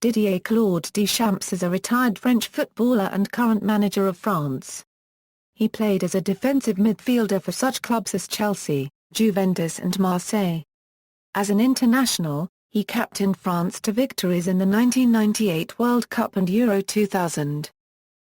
Didier Claude Deschamps is a retired French footballer and current manager of France. He played as a defensive midfielder for such clubs as Chelsea, Juventus and Marseille. As an international, he captained France to victories in the 1998 World Cup and Euro 2000.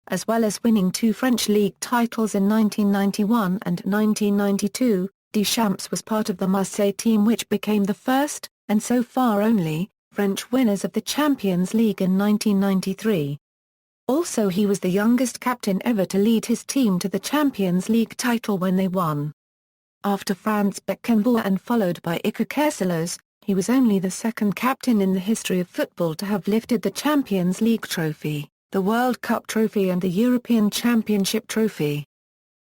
As well as winning 2 French league titles in 1991 and 1992, Deschamps was part of the Marseille team which became the first, and so far only, French winners of the Champions League in 1993. Also he was the youngest captain ever to lead his team to the Champions League title when they won. After Franz Beckenbauer and followed by Iker Casillas, he was only the second captain in the history of football to have lifted the Champions League trophy, the World Cup trophy and the European Championship trophy.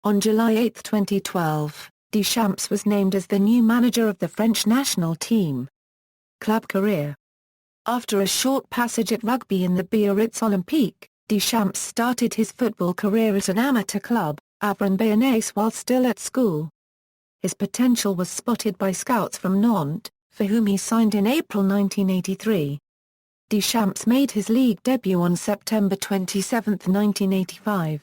On July 8, 2012, Deschamps was named as the new manager of the French national team. Club career. After a short passage at rugby in the Biarritz Olympique, Deschamps started his football career at an amateur club, Avron Bayonnaise, while still at school. His potential was spotted by scouts from Nantes, for whom he signed in April 1983. Deschamps made his league debut on September 27, 1985.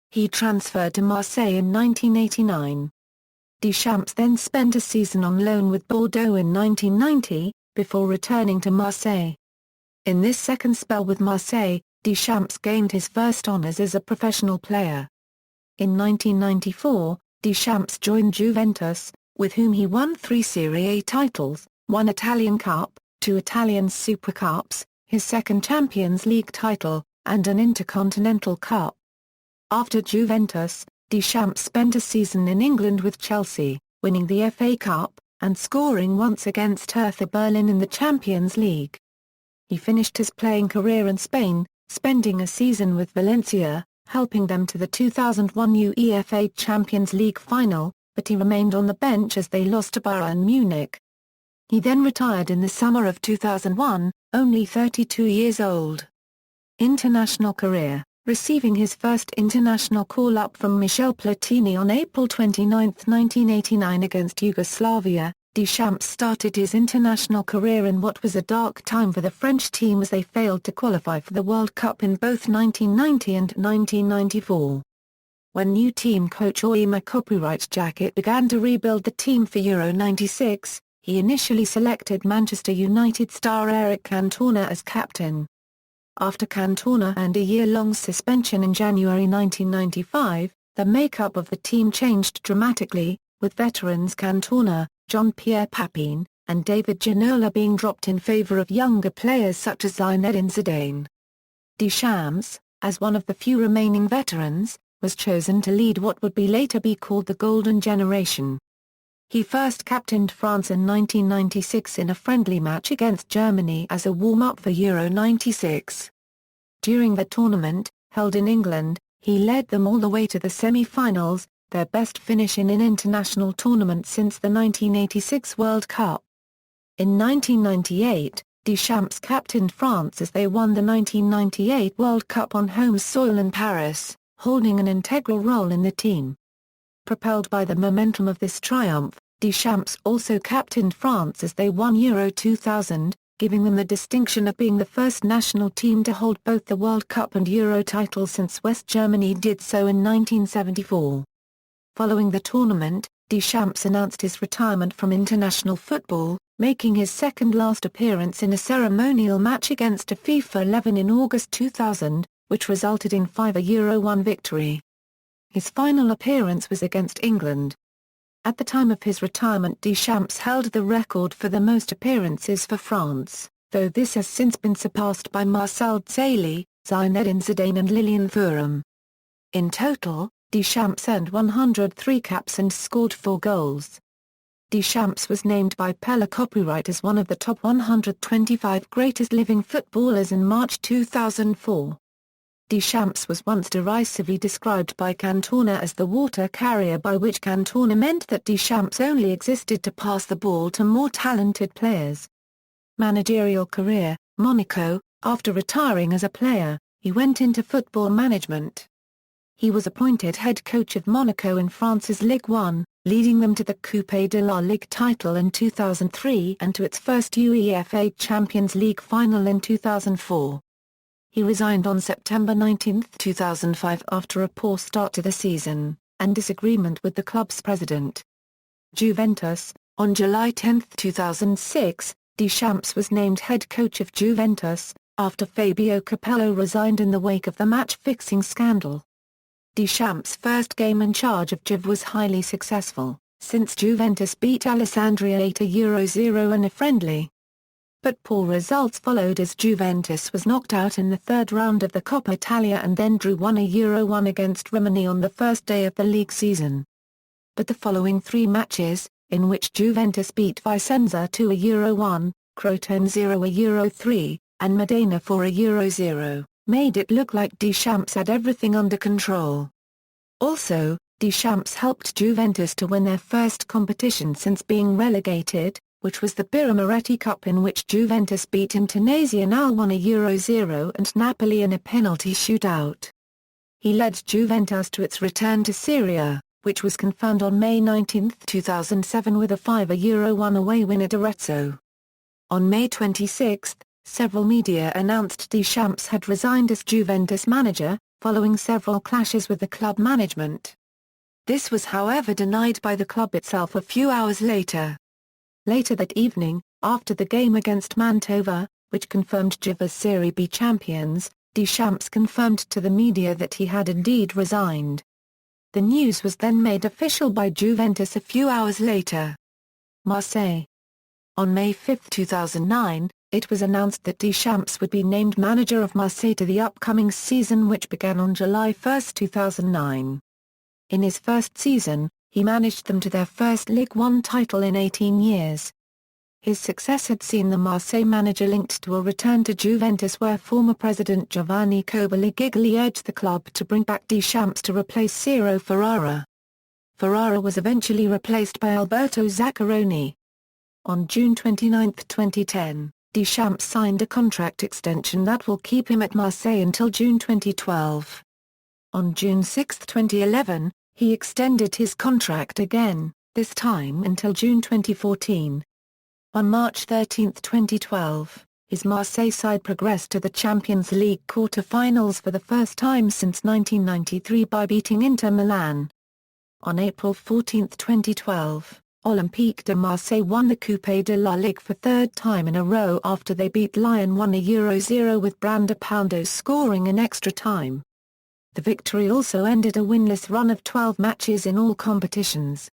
He transferred to Marseille in 1989. Deschamps then spent a season on loan with Bordeaux in 1990, before returning to Marseille. In this second spell with Marseille, Deschamps gained his first honours as a professional player. In 1994, Deschamps joined Juventus, with whom he won 3 Serie A titles, 1 Italian Cup, 2 Italian Super Cups, his second Champions League title, and an Intercontinental Cup. After Juventus, Deschamps spent a season in England with Chelsea, winning the FA Cup, and scoring once against Hertha Berlin in the Champions League. He finished his playing career in Spain, spending a season with Valencia, helping them to the 2001 UEFA Champions League final, but he remained on the bench as they lost to Bayern Munich. He then retired in the summer of 2001, only 32 years old. International career. Receiving his first international call-up from Michel Platini on April 29, 1989 against Yugoslavia, Deschamps started his international career in what was a dark time for the French team as they failed to qualify for the World Cup in both 1990 and 1994. When new team coach Oima Copyright Jacket began to rebuild the team for Euro 96, he initially selected Manchester United star Eric Cantona as captain. After Cantona and a year-long suspension in January 1995, the makeup of the team changed dramatically, with veterans Cantona, Jean-Pierre Papin, and David Ginola being dropped in favour of younger players such as Zinedine Zidane. Deschamps, as one of the few remaining veterans, was chosen to lead what would be later be called the Golden Generation. He first captained France in 1996 in a friendly match against Germany as a warm-up for Euro 96. During the tournament, held in England, he led them all the way to the semi-finals, their best finish in an international tournament since the 1986 World Cup. In 1998, Deschamps captained France as they won the 1998 World Cup on home soil in Paris, holding an integral role in the team. Propelled by the momentum of this triumph, Deschamps also captained France as they won Euro 2000, giving them the distinction of being the first national team to hold both the World Cup and Euro titles since West Germany did so in 1974. Following the tournament, Deschamps announced his retirement from international football, making his second-last appearance in a ceremonial match against a FIFA 11 in August 2000, which resulted in a Euro 1 victory. His final appearance was against England. At the time of his retirement, Deschamps held the record for the most appearances for France, though this has since been surpassed by Marcel Desailly, Zinedine Zidane and Lilian Thuram. In total, Deschamps earned 103 caps and scored 4 goals. Deschamps was named by Pella Copyright as one of the top 125 greatest living footballers in March 2004. Deschamps was once derisively described by Cantona as the water carrier, by which Cantona meant that Deschamps only existed to pass the ball to more talented players. Managerial career. Monaco. After retiring as a player, he went into football management. He was appointed head coach of Monaco in France's Ligue 1, leading them to the Coupe de la Ligue title in 2003 and to its first UEFA Champions League final in 2004. He resigned on September 19, 2005 after a poor start to the season, and disagreement with the club's president. Juventus. On July 10, 2006, Deschamps was named head coach of Juventus, after Fabio Capello resigned in the wake of the match-fixing scandal. Deschamps' first game in charge of Juve was highly successful, since Juventus beat Alessandria 8-0 in a friendly. But poor results followed as Juventus was knocked out in the third round of the Coppa Italia and then drew 1-1 against Rimini on the first day of the league season. But the following three matches, in which Juventus beat Vicenza 2-1, Crotone 0-3, and Modena 4-0, made it look like Deschamps had everything under control. Also, Deschamps helped Juventus to win their first competition since being relegated, which was the Birra Moretti Cup, in which Juventus beat Internazionale 1-0 and Napoli in a penalty shootout. He led Juventus to its return to Serie A, which was confirmed on May 19, 2007 with a 5-1 away win at Arezzo. On May 26, several media announced Deschamps had resigned as Juventus manager, following several clashes with the club management. This was however denied by the club itself a few hours later. Later that evening, after the game against Mantova, which confirmed Juve as Serie B champions, Deschamps confirmed to the media that he had indeed resigned. The news was then made official by Juventus a few hours later. Marseille. On May 5, 2009, it was announced that Deschamps would be named manager of Marseille to the upcoming season, which began on July 1, 2009. In his first season, he managed them to their first Ligue 1 title in 18 years. His success had seen the Marseille manager linked to a return to Juventus, where former president Giovanni Coboli Gigli urged the club to bring back Deschamps to replace Ciro Ferrara. Ferrara was eventually replaced by Alberto Zaccheroni. On June 29, 2010, Deschamps signed a contract extension that will keep him at Marseille until June 2012. On June 6, 2011, he extended his contract again, this time until June 2014. On March 13, 2012, his Marseille side progressed to the Champions League quarter-finals for the first time since 1993 by beating Inter Milan. On April 14, 2012, Olympique de Marseille won the Coupe de la Ligue for third time in a row after they beat Lyon 1-0 with Branda Poundo scoring in extra time. The victory also ended a winless run of 12 matches in all competitions.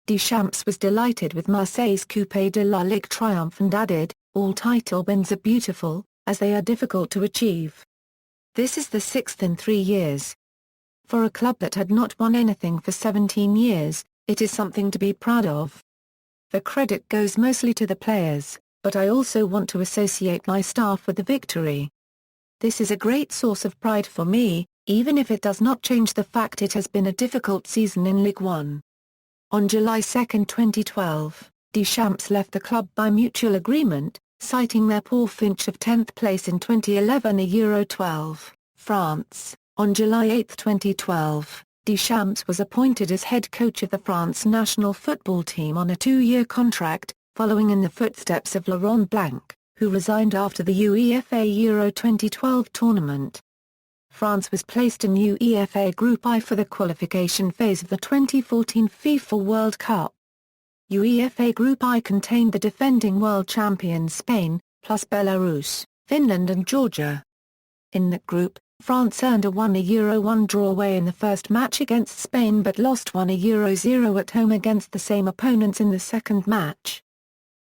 Deschamps was delighted with Marseille's Coupe de la Ligue triumph and added, "All title wins are beautiful, as they are difficult to achieve. This is the sixth in 3 years. For a club that had not won anything for 17 years, it is something to be proud of. The credit goes mostly to the players, but I also want to associate my staff with the victory. This is a great source of pride for me, even if it does not change the fact it has been a difficult season in Ligue 1. On July 2, 2012, Deschamps left the club by mutual agreement, citing their poor finish of 10th place in 2011 Euro 12, France. On July 8, 2012, Deschamps was appointed as head coach of the France national football team on a 2-year contract, following in the footsteps of Laurent Blanc, who resigned after the UEFA Euro 2012 tournament. France was placed in UEFA Group I for the qualification phase of the 2014 FIFA World Cup. UEFA Group I contained the defending world champions Spain, plus Belarus, Finland and Georgia. In that group, France earned a 1-1 draw away in the first match against Spain but lost 1-0 at home against the same opponents in the second match.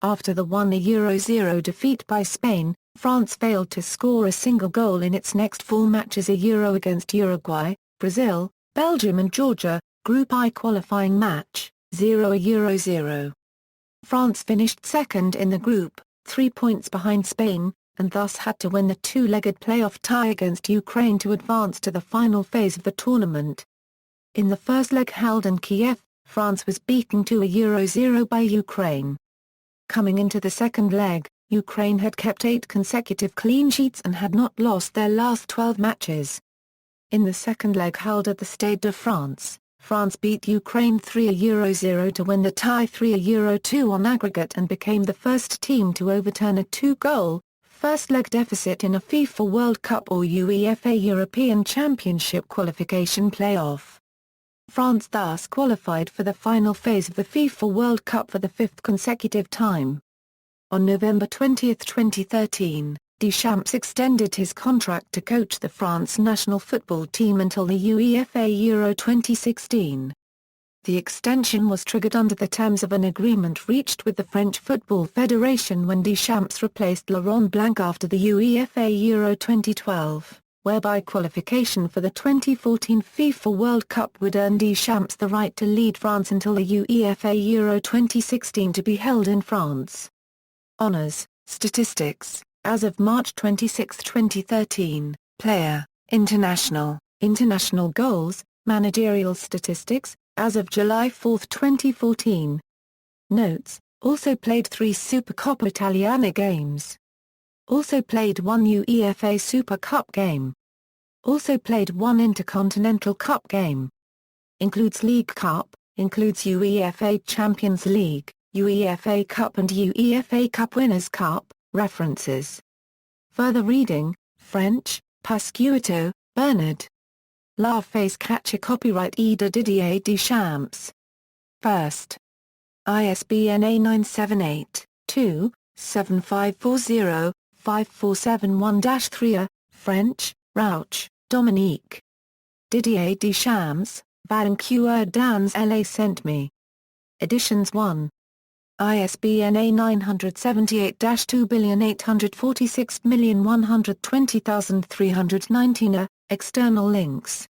After the 1-0 defeat by Spain, France failed to score a single goal in its next 4 matches: a Euro against Uruguay, Brazil, Belgium and Georgia, Group I qualifying match, 0-0. France finished second in the group, 3 points behind Spain, and thus had to win the 2-legged playoff tie against Ukraine to advance to the final phase of the tournament. In the first leg held in Kiev, France was beaten 2-0 by Ukraine. Coming into the second leg, Ukraine had kept 8 consecutive clean sheets and had not lost their last 12 matches. In the second leg held at the Stade de France, France beat Ukraine 3-0 to win the tie 3-2 on aggregate and became the first team to overturn a two-goal, first-leg deficit in a FIFA World Cup or UEFA European Championship qualification playoff. France thus qualified for the final phase of the FIFA World Cup for the fifth consecutive time. On November 20, 2013, Deschamps extended his contract to coach the France national football team until the UEFA Euro 2016. The extension was triggered under the terms of an agreement reached with the French Football Federation when Deschamps replaced Laurent Blanc after the UEFA Euro 2012, whereby qualification for the 2014 FIFA World Cup would earn Deschamps the right to lead France until the UEFA Euro 2016 to be held in France. Honours, statistics. As of March 26, 2013, player, international goals, managerial statistics, as of July 4, 2014. Notes, also played 3 Supercoppa Italiana games. Also played 1 UEFA Super Cup game. Also played 1 Intercontinental Cup game. Includes League Cup, includes UEFA Champions League, UEFA Cup and UEFA Cup Winners' Cup. References. Further reading, French, Pasquito, Bernard. La Face Catcher Copyright de Didier Deschamps. First. ISBN A978-2-7540-5471-3 French, Rauch, Dominique. Didier Deschamps, Vainqueur dans la sent me. Editions 1. ISBN A978-2846120,319 External links